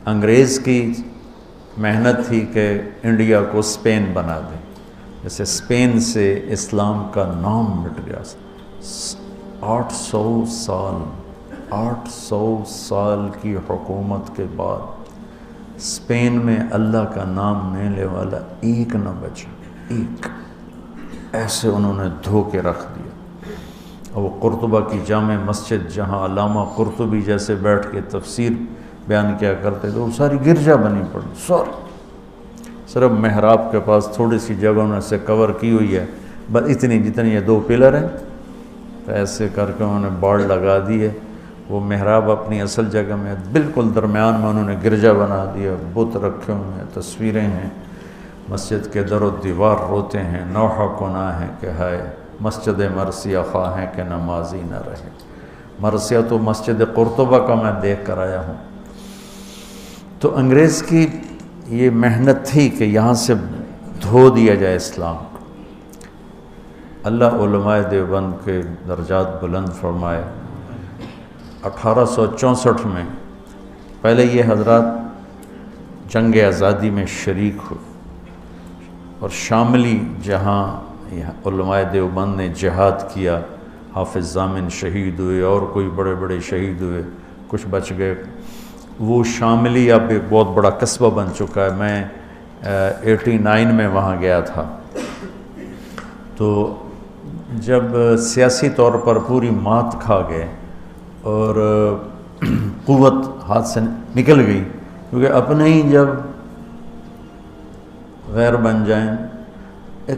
انگریز کی محنت تھی کہ انڈیا کو اسپین بنا دیں، جیسے اسپین سے اسلام کا نام مٹ گیا۔ 800 سال کی حکومت کے بعد اسپین میں اللہ کا نام لینے والا ایک نہ بچا، ایک۔ ایسے انہوں نے دھو کے رکھ دیا۔ اور وہ قرطبہ کی جامع مسجد جہاں علامہ قرطبی جیسے بیٹھ کے تفسیر بیان کیا کرتے تھے، وہ ساری گرجا بنی پڑی، ساری صرف محراب کے پاس تھوڑی سی جگہ انہوں سے کور کی ہوئی ہے، بس اتنی جتنی یہ 2 پلر ہیں، تو ایسے کر کے انہوں نے باڑ لگا دی ہے۔ وہ محراب اپنی اصل جگہ میں بالکل درمیان میں انہوں نے گرجا بنا دیا، بت رکھے ہوئے ہیں، تصویریں ہیں، مسجد کے در و دیوار روتے ہیں، نوحہ گناہ ہے کہ ہائے مسجد مرثیہ خواہ ہے کہ نمازی نہ رہے۔ مرثیہ تو مسجد قرطبہ کا میں دیکھ کر آیا ہوں۔ تو انگریز کی یہ محنت تھی کہ یہاں سے دھو دیا جائے اسلام کو۔ اللہ علماء دیوبند کے درجات بلند فرمائے۔ 1864 میں پہلے یہ حضرات جنگ آزادی میں شریک ہوئے، اور شاملی جہاں علماء دیوبند نے جہاد کیا، حافظ ضامن شہید ہوئے اور کوئی بڑے بڑے شہید ہوئے، کچھ بچ گئے۔ وہ شاملی اب ایک بہت بڑا قصبہ بن چکا ہے۔ میں 89 میں وہاں گیا تھا، تو جب سیاسی طور پر پوری مات کھا گئے اور قوت ہاتھ سے نکل گئی، کیونکہ اپنے ہی جب غیر بن جائیں،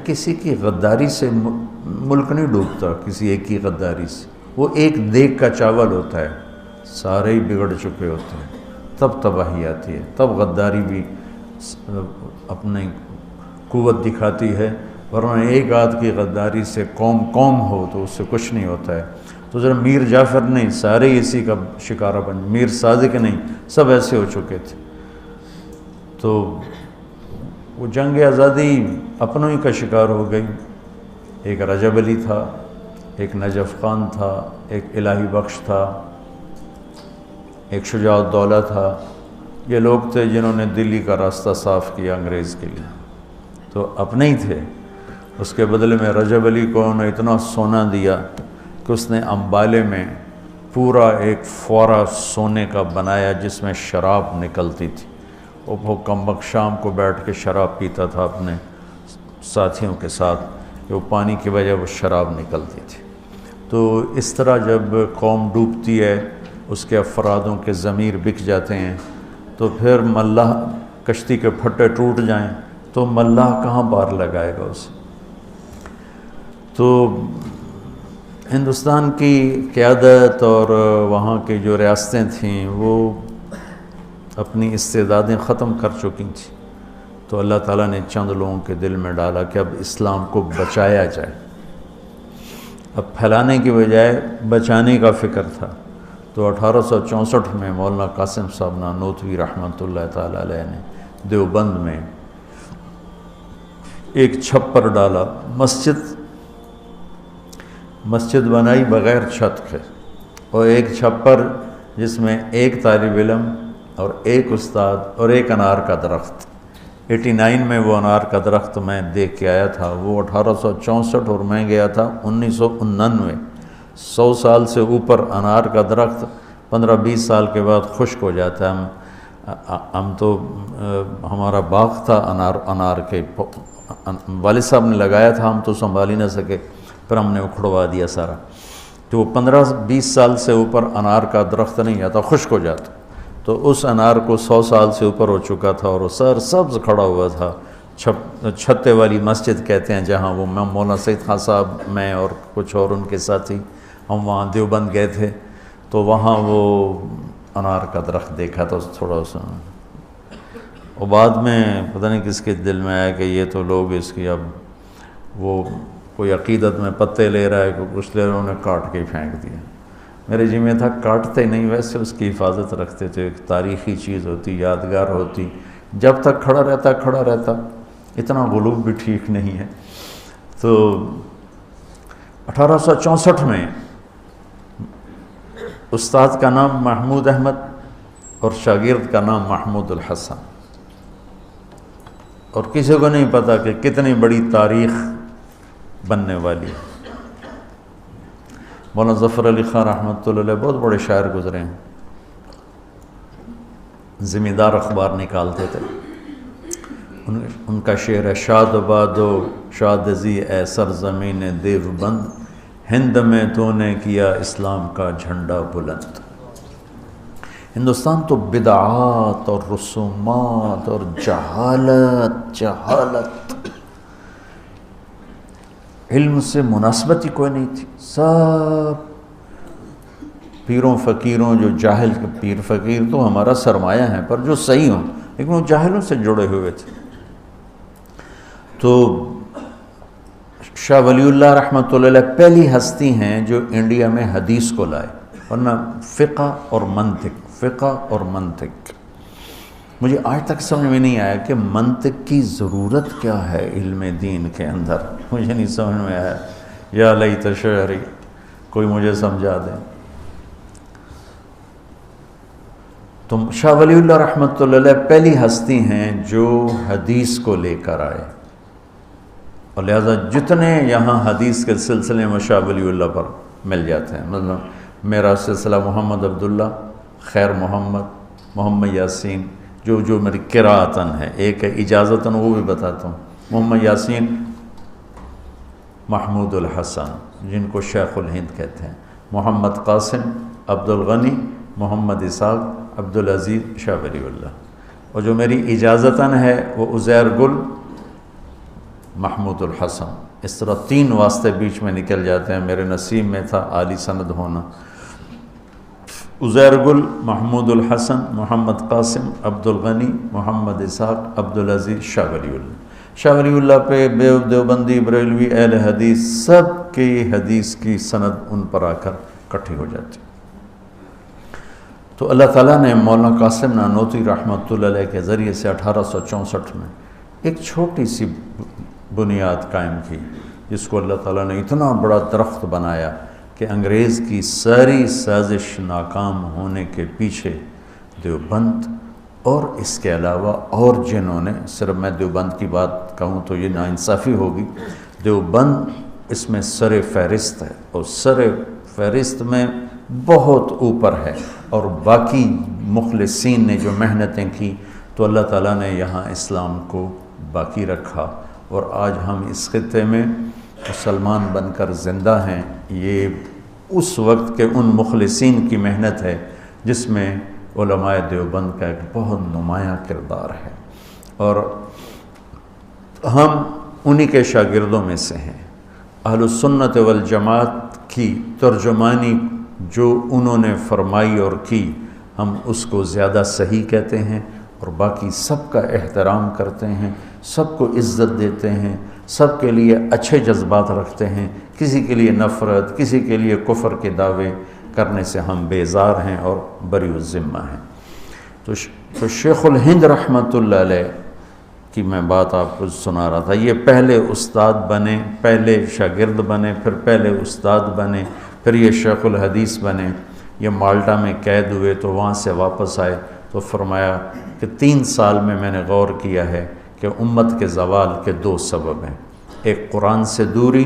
کسی کی غداری سے ملک نہیں ڈوبتا، کسی ایک کی غداری سے۔ وہ ایک دیگ کا چاول ہوتا ہے، سارے ہی بگڑ چکے ہوتے ہیں، تب تباہی آتی ہے، تب غداری بھی اپنی قوت دکھاتی ہے، ورنہ ایک آدھ کی غداری سے قوم ہو تو اس سے کچھ نہیں ہوتا ہے۔ تو ذرا میر جعفر نہیں، سارے ہی اسی کا شکارہ بن، میر صادق نہیں، سب ایسے ہو چکے تھے۔ تو وہ جنگ آزادی اپنوں ہی کا شکار ہو گئی۔ ایک رجب علی تھا، ایک نجف خان تھا، ایک الہی بخش تھا، ایک شجاع الدولہ تھا۔ یہ لوگ تھے جنہوں نے دلی کا راستہ صاف کیا انگریز کے لیے، تو اپنے ہی تھے۔ اس کے بدلے میں رجب علی کو انہوں نے اتنا سونا دیا کہ اس نے امبالے میں پورا ایک فوارہ سونے کا بنایا جس میں شراب نکلتی تھی۔ وہ کمبخت شام کو بیٹھ کے شراب پیتا تھا اپنے ساتھیوں کے ساتھ، کہ وہ پانی کی وجہ وہ شراب نکلتی تھی۔ تو اس طرح جب قوم ڈوبتی ہے، اس کے افرادوں کے ضمیر بک جاتے ہیں، تو پھر ملاح کشتی کے پھٹے ٹوٹ جائیں تو ملاح کہاں پار لگائے گا اسے؟ تو ہندوستان کی قیادت اور وہاں کی جو ریاستیں تھیں وہ اپنی استعدادیں ختم کر چکی تھیں، تو اللہ تعالیٰ نے چند لوگوں کے دل میں ڈالا کہ اب اسلام کو بچایا جائے۔ اب پھیلانے کی بجائے بچانے کا فکر تھا۔ تو 1864 میں مولانا قاسم صاحب نانوتوی رحمۃ اللہ تعالیٰ علیہ نے دیوبند میں ایک چھپر ڈالا، مسجد بنائی بغیر چھت کے، اور ایک چھپر جس میں ایک طالب علم اور ایک استاد اور ایک انار کا درخت۔ 89 میں وہ انار کا درخت میں دیکھ کے آیا تھا، وہ 1864 اور میں گیا تھا 1999۔ 100 سال سے اوپر انار کا درخت 15-20 سال کے بعد خشک ہو جاتا ہے۔ ہم تو ہمارا باغ تھا انار کے، والد صاحب نے لگایا تھا، ہم تو سنبھال ہی نہ سکے، پھر ہم نے اکھڑوا دیا سارا۔ تو وہ 15-20 سال سے اوپر انار کا درخت نہیں آتا، خشک ہو جاتا۔ تو اس انار کو 100 سال سے اوپر ہو چکا تھا اور وہ سر سبز کھڑا ہوا تھا۔ چھتے والی مسجد کہتے ہیں جہاں وہ مولانا سید خان صاحب، میں اور کچھ اور ان کے ساتھی، ہم وہاں دیوبند گئے تھے، تو وہاں وہ انار کا درخت دیکھا تھا تھوڑا سا۔ اور بعد میں پتہ نہیں کس کے دل میں آیا کہ یہ تو لوگ اس کی اب وہ کوئی عقیدت میں پتے لے رہا ہے، کوئی کچھ لے رہا ہے، انہوں نے کاٹ کے پھینک دیا۔ میرے جی میں تھا کاٹتے نہیں، ویسے اس کی حفاظت رکھتے تھے، ایک تاریخی چیز ہوتی، یادگار ہوتی، جب تک کھڑا رہتا۔ اتنا غلوب بھی ٹھیک نہیں ہے۔ تو 1864 میں استاد کا نام محمود احمد اور شاگرد کا نام محمود الحسن، اور کسی کو نہیں پتا کہ کتنی بڑی تاریخ بننے والی ہے۔ مولانا ظفر علی خان رحمۃ اللہ علیہ بہت بڑے شاعر گزرے ہیں، زمیندار اخبار نکالتے تھے، ان کا شعر ہے: شاد بادو شاد زی اے سرزمین دیوبند، ہند میں تو نے کیا اسلام کا جھنڈا بلند۔ ہندوستان تو بدعات اور رسومات اور جہالت علم سے مناسبت ہی کوئی نہیں تھی۔ سب پیروں فقیروں، جو جاہل پیر فقیر تو ہمارا سرمایہ ہیں، پر جو صحیح ہوں، لیکن وہ جاہلوں سے جڑے ہوئے تھے۔ تو شاہ ولی اللہ رحمۃ اللہ علیہ پہلی ہستی ہیں جو انڈیا میں حدیث کو لائے، ورنہ فقہ اور منطق مجھے آج تک سمجھ میں نہیں آیا کہ منطق کی ضرورت کیا ہے علم دین کے اندر، مجھے نہیں سمجھ میں آیا۔ یا لیت شعری، کوئی مجھے سمجھا دیں۔ تو شاہ ولی اللہ رحمۃ اللہ علیہ پہلی ہستی ہیں جو حدیث کو لے کر آئے، اور لہذا جتنے یہاں حدیث کے سلسلے میں شاہ ولی اللہ پر مل جاتے ہیں، مطلب میرا سلسلہ محمد عبداللہ، خیر محمد یاسین، جو میری قراءتاً ہے، ایک ہے اجازتاً، وہ بھی بتاتا ہوں۔ محمد یاسین، محمود الحسن جن کو شیخ الہند کہتے ہیں، محمد قاسم، عبد الغنی، محمد اسحاق، عبدالعزیز، شاہ ولی اللہ، اور جو میری اجازتاً ہے وہ عزیر گل، محمود الحسن۔ اس طرح 3 واسطے بیچ میں نکل جاتے ہیں، میرے نصیب میں تھا عالی سند ہونا۔ عزیر گل، محمود الحسن، محمد قاسم، عبد الغنی، محمد اسحاق، عبدالعزیز، شاہ ولی اللہ۔ شاہ ولی اللہ پہ دیوبندی، بریلوی، اہل حدیث سب کی حدیث کی سند ان پر آ کر اکٹھی ہو جاتی۔ تو اللہ تعالیٰ نے مولانا قاسم نانوتوی رحمۃ اللہ علیہ کے ذریعے سے 1864 میں ایک چھوٹی سی بنیاد قائم کی، جس کو اللہ تعالیٰ نے اتنا بڑا درخت بنایا کہ انگریز کی ساری سازش ناکام ہونے کے پیچھے دیوبند اور اس کے علاوہ اور جنہوں نے، صرف میں دیوبند کی بات کہوں تو یہ ناانصافی ہوگی، دیوبند اس میں سر فہرست ہے، اور سر فہرست میں بہت اوپر ہے، اور باقی مخلصین نے جو محنتیں کی تو اللہ تعالیٰ نے یہاں اسلام کو باقی رکھا، اور آج ہم اس خطے میں مسلمان بن کر زندہ ہیں۔ یہ اس وقت کے ان مخلصین کی محنت ہے جس میں علماء دیوبند کا ایک بہت نمایاں کردار ہے، اور ہم انہی کے شاگردوں میں سے ہیں۔ اہل السنت والجماعت کی ترجمانی جو انہوں نے فرمائی اور کی، ہم اس کو زیادہ صحیح کہتے ہیں، اور باقی سب کا احترام کرتے ہیں، سب کو عزت دیتے ہیں، سب کے لیے اچھے جذبات رکھتے ہیں، کسی کے لیے نفرت، کسی کے لیے کفر کے دعوے کرنے سے ہم بیزار ہیں اور بری الذمہ ہیں۔ تو شیخ الہند رحمۃ اللہ علیہ کی میں بات آپ کو سنا رہا تھا، یہ پہلے استاد بنے، پہلے شاگرد بنے، پھر پہلے استاد بنے، پھر یہ شیخ الحدیث بنے۔ یہ مالٹا میں قید ہوئے تو وہاں سے واپس آئے تو فرمایا کہ 3 سال میں نے غور کیا ہے کہ امت کے زوال کے 2 سبب ہیں، ایک قرآن سے دوری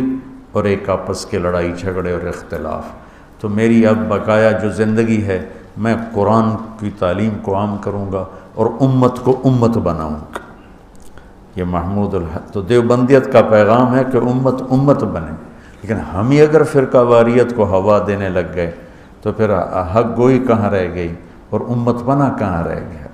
اور ایک آپس کے لڑائی جھگڑے اور اختلاف۔ تو میری اب بقایا جو زندگی ہے، میں قرآن کی تعلیم کو عام کروں گا اور امت کو امت بناؤں گا۔ یہ محمود تو دیوبندیت کا پیغام ہے کہ امت امت بنے، لیکن ہم ہی اگر فرقہ واریت کو ہوا دینے لگ گئے تو پھر حق گوئی کہاں رہ گئی اور امت بنا کہاں رہ گیا۔